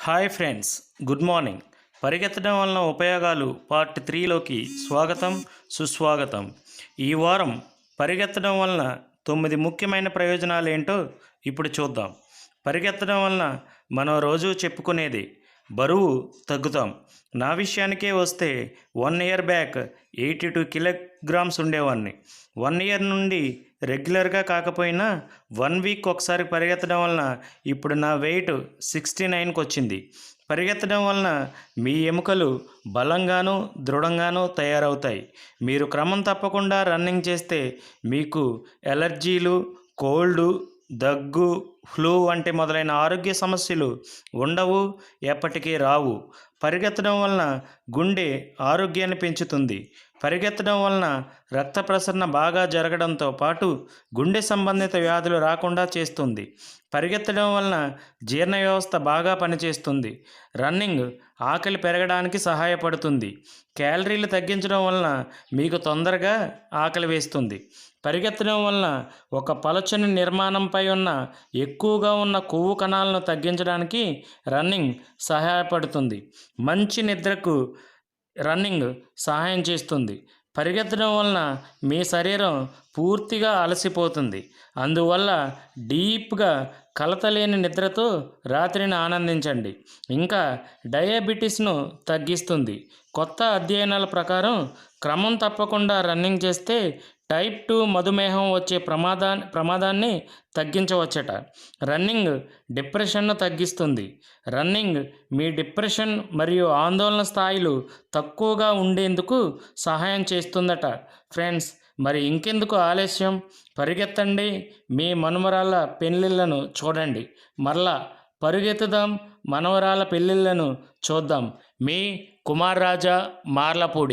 Hi friends, good morning. పరిగెత్తడం వలన ఉపయోగాలు పార్ట్ 3లోకి స్వాగతం, సుస్వాగతం. ఈ వారం పరిగెత్తడం వలన 9 ముఖ్యమైన ప్రయోజనాలు ఏంటో ఇప్పుడు చూద్దాం. పరిగెత్తడం వలన మనం రోజు చెప్పుకునేది బరువు తగ్గుతాం. నా విషయానికే వస్తే 1 ఇయర్ బ్యాక్ 82 కిలోగ్రామ్స్ ఉండేవాడిని. 1 ఇయర్ నుండి రెగ్యులర్గా కాకపోయినా 1 వీక్ ఒకసారి పరిగెత్తడం వలన ఇప్పుడు నా వెయిట్ 69కి వచ్చింది. పరిగెత్తడం వలన మీ ఎముకలు బలంగాను దృఢంగాను తయారవుతాయి. మీరు క్రమం తప్పకుండా రన్నింగ్ చేస్తే మీకు ఎలర్జీలు, కోల్డ్, దగ్గు, ఫ్లూ వంటి మొదలైన ఆరోగ్య సమస్యలు ఉండవు, ఎప్పటికీ రావు. పరిగెత్తడం వలన గుండె ఆరోగ్యాన్ని పెంచుతుంది. పరిగెత్తడం వలన రక్త ప్రసరణ బాగా జరగడంతో పాటు గుండె సంబంధిత వ్యాధులు రాకుండా చేస్తుంది. పరిగెత్తడం వలన జీర్ణ వ్యవస్థ బాగా పనిచేస్తుంది. రన్నింగ్ ఆకలి పెరగడానికి సహాయపడుతుంది. క్యాలరీలు తగ్గించడం వలన మీకు తొందరగా ఆకలి వేస్తుంది. పరిగెత్తడం వలన ఒక పలచని నిర్మాణంపై ఎక్కువగా ఉన్న కొవ్వు కణాలను తగ్గించడానికి రన్నింగ్ సహాయపడుతుంది. మంచి నిద్రకు రన్నింగ్ సహాయం చేస్తుంది. పరిగెత్తడం వలన మీ శరీరం పూర్తిగా అలసిపోతుంది. అందువల్ల డీప్గా కలతలేని నిద్రతో రాత్రిని ఆనందించండి. ఇంకా డయాబెటీస్ను తగ్గిస్తుంది. కొత్త అధ్యయనాల ప్రకారం క్రమం తప్పకుండా రన్నింగ్ చేస్తే టైప్ 2 మధుమేహం వచ్చే ప్రమాదాన్ని తగ్గించవచ్చట. రన్నింగ్ డిప్రెషన్ను తగ్గిస్తుంది. రన్నింగ్ మీ డిప్రెషన్ మరియు ఆందోళన స్థాయిలు తక్కువగా ఉండేందుకు సహాయం చేస్తుందట. ఫ్రెండ్స్, మరి ఇంకెందుకు ఆలస్యం? పరిగెత్తండి, మీ మనవరాళ్ళ పెళ్ళిళ్ళను చూడండి. మరలా పరుగెత్తుదాం, మనవరాల పెళ్ళిళ్ళను చూద్దాం. మీ కుమార్ రాజా, మార్లపూడి.